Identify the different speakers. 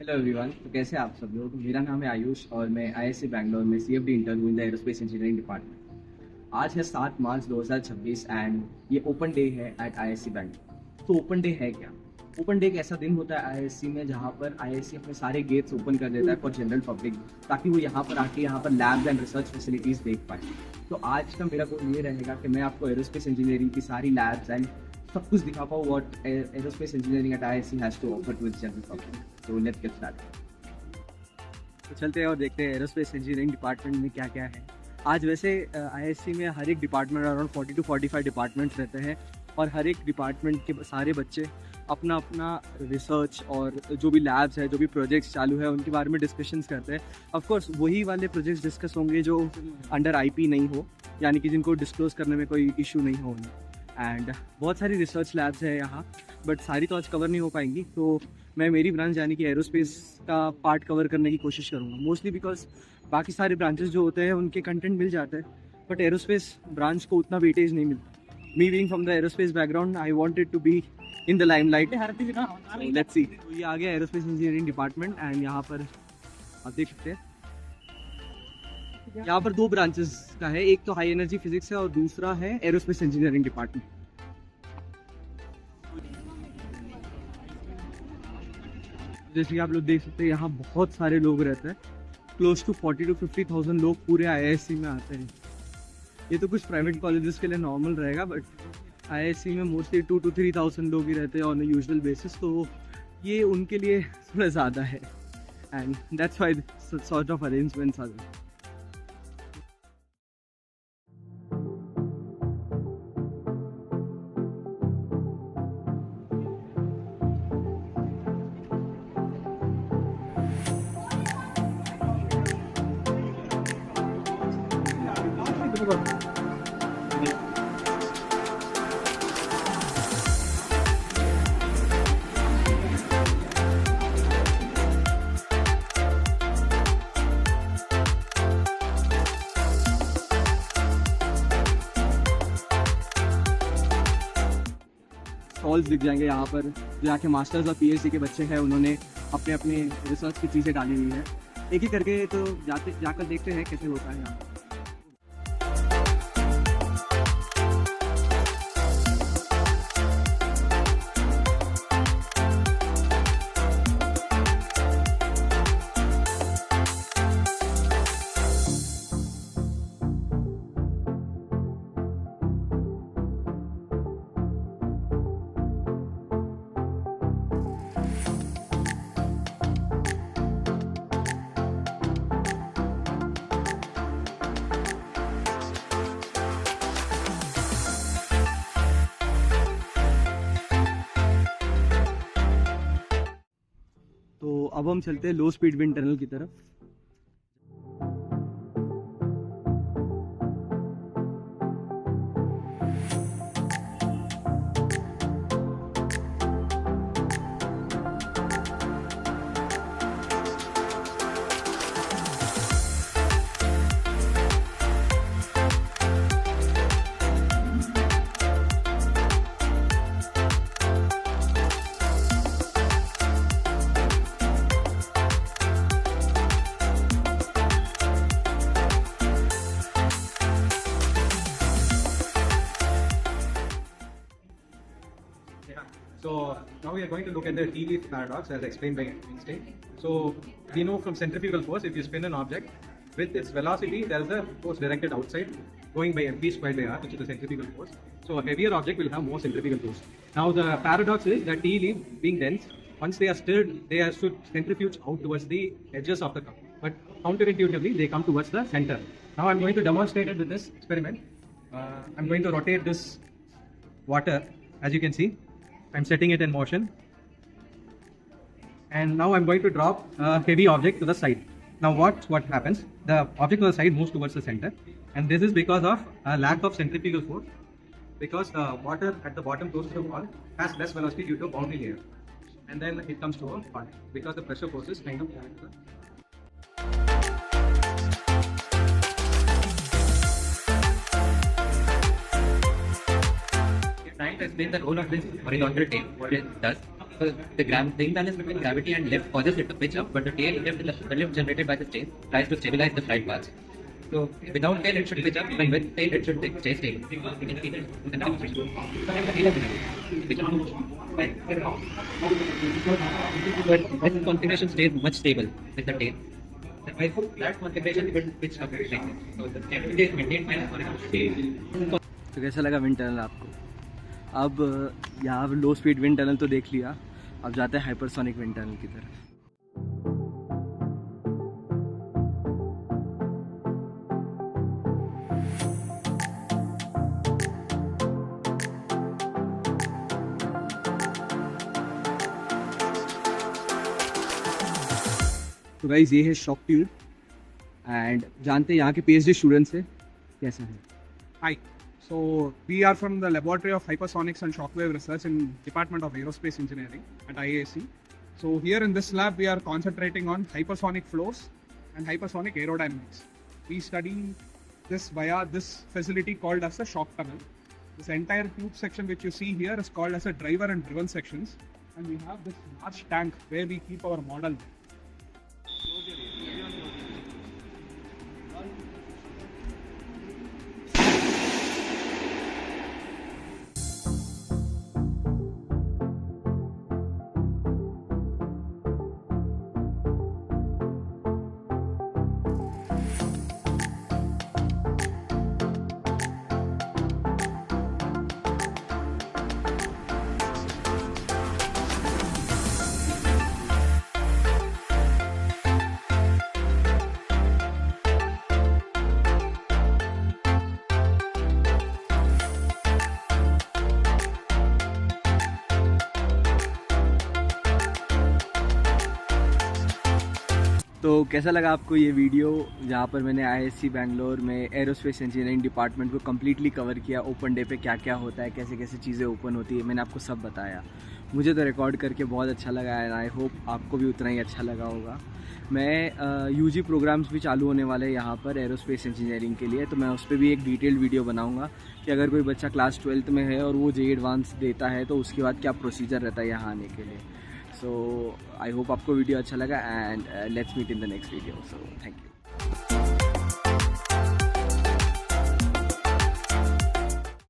Speaker 1: Hello everyone. तो कैसे हैं आप सब लोग। मेरा नाम है आयुष और मैं आईआईसी बैंगलोर में सीएफडी इंटर्न हूँ in the aerospace engineering department. आज है 7 मार्च 2026 एंड ये ओपन डे है एट आईआईसी बैंगलोर। तो ओपन डे है क्या? ओपन डे एक ऐसा दिन होता है आईआईसी में जहाँ पर आईआईसी अपने सारे गेट्स ओपन कर देता है फॉर जनरल पब्लिक, ताकि वो यहाँ पर आके यहाँ पर लैब्स एंड रिसर्च फैसिलिटीज़ देख पाए। तो आज का मेरा गोल ये रहेगा कि मैं आपको एरोस्पेस इंजीनियरिंग की सारी लैब्स एंड सब कुछ दिखा पाऊँ what aerospace engineering at IIC has to offer to its general public. तो लेट्स गेट स्टार्टेड। तो चलते हैं और देखते हैं एरोस्पेस इंजीनियरिंग डिपार्टमेंट में क्या क्या है। आज वैसे आईआईसी में हर एक डिपार्टमेंट अराउंड 40 to 45 डिपार्टमेंट्स रहते हैं और हर एक डिपार्टमेंट के सारे बच्चे अपना अपना रिसर्च और जो भी लैब्स है, जो भी प्रोजेक्ट्स चालू है, उनके बारे में डिस्कशंस करते हैं। ऑफ कोर्स वही वाले प्रोजेक्ट्स डिस्कस होंगे जो अंडर आईपी नहीं हो, यानी कि जिनको डिस्क्लोज करने में कोई इशू नहीं हो। एंड बहुत सारी रिसर्च लैब्स है यहाँ, बट सारी तो आज कवर नहीं हो पाएंगी। तो मैं मेरी ब्रांच यानी कि एरोस्पेस का पार्ट कवर करने की कोशिश करूँगा, मोस्टली बिकॉज बाकी सारे ब्रांचेस जो होते हैं उनके कंटेंट मिल जाते हैं, बट एरोस्पेस ब्रांच को उतना वेटेज नहीं मिलता। Me being from the aerospace background, I wanted to be in the limelight. Let's see. तो ये आ गया एरोस्पेस इंजीनियरिंग डिपार्टमेंट एंड यहाँ पर आप देख सकते हैं यहाँ पर 2 ब्रांचेस का है, एक तो हाई एनर्जी फिजिक्स है और दूसरा है एरोस्पेस इंजीनियरिंग डिपार्टमेंट। जैसे कि आप लोग देख सकते हैं यहाँ बहुत सारे लोग रहते हैं, क्लोज टू 40 to 50,000 लोग पूरे आईआईसी में आते हैं। ये तो कुछ प्राइवेट कॉलेजेस के लिए नॉर्मल रहेगा, बट आईआईसी में मोस्टली 2 to 3,000 लोग ही रहते हैं ऑन अ यूजुअल बेसिस, तो ये उनके लिए थोड़ा ज़्यादा है and that's why sort of arrangements are there. Stalls दिख जाएंगे यहाँ पर, जो यहाँ के मास्टर्स और पीएचडी के बच्चे हैं उन्होंने अपने अपने रिसर्च की चीज़ें डाली हुई है। एक ही करके तो जाकर देखते हैं कैसे होता है यहाँ। तो अब हम चलते हैं लो स्पीड विंड टनल की तरफ।
Speaker 2: So now we are going to look at the T-leaf paradox as explained by Einstein. So we know from centrifugal force, if you spin an object with its velocity, there is a force directed outside going by mv squared by r, which is the centrifugal force. So a heavier object will have more centrifugal force. Now the paradox is that T-leaf being dense, once they are stirred, they are should centrifuge out towards the edges of the cup. But counterintuitively, they come towards the center. Now I'm going to demonstrate it with this experiment. I'm going to rotate this water, as you can see. I'm setting it in motion, and now I'm going to drop a heavy object to the side. Now what happens? The object to the side moves towards the center, and this is because of a lack of centrifugal force, because the water at the bottom close to the wall has less velocity due to boundary layer, and then it comes to a fall because the pressure force is kind of
Speaker 3: trying to explain the role of this horizontal tape, what it does. So the imbalance between gravity and lift causes it to pitch up, but the lift generated by the tail tries to stabilize the flight path. So without tail it should pitch up, and with tail it should stay stable. You can see that. But this configuration stays much stable with the tail. That configuration will pitch up like this. So the stability is maintained by
Speaker 1: तो कैसा लगा wind tunnel आपको? अब यहाँ लो speed wind tunnel तो देख लिया, अब जाते हैं हाइपरसोनिक विंड टनल की तरफ। तो गाइस ये है शॉक ट्यूब एंड जानते हैं यहाँ के पीएचडी स्टूडेंट्स से कैसा है।
Speaker 4: Hi. So we are from the Laboratory of Hypersonics and Shockwave Research in Department of Aerospace Engineering at IAC. So here in this lab we are concentrating on hypersonic flows and hypersonic aerodynamics. We study this via this facility called as the shock tunnel. This entire tube section which you see here is called as a driver and driven sections, and we have this large tank where we keep our model.
Speaker 1: तो कैसा लगा आपको ये video जहाँ पर मैंने IIC Bangalore में aerospace engineering department को कम्प्लीटली कवर किया। ओपन डे पे क्या क्या होता है, कैसे कैसे चीज़ें ओपन होती है, मैंने आपको सब बताया। मुझे तो रिकॉर्ड करके बहुत अच्छा लगा एंड आई होप आपको भी उतना ही अच्छा लगा होगा। मैं यूजी प्रोग्राम्स भी चालू होने वाले हैं यहाँ पर एरोस्पेस इंजीनियरिंग के लिए, तो मैं उस पर भी एक डिटेल्ड वीडियो बनाऊँगा कि अगर कोई बच्चा क्लास 12th में है और वो जेईई एडवांस देता है तो उसके बाद क्या प्रोसीजर रहता है यहाँ आने के लिए। सो आई होप आपको वीडियो अच्छा लगा and let's meet in the next video. So thank you.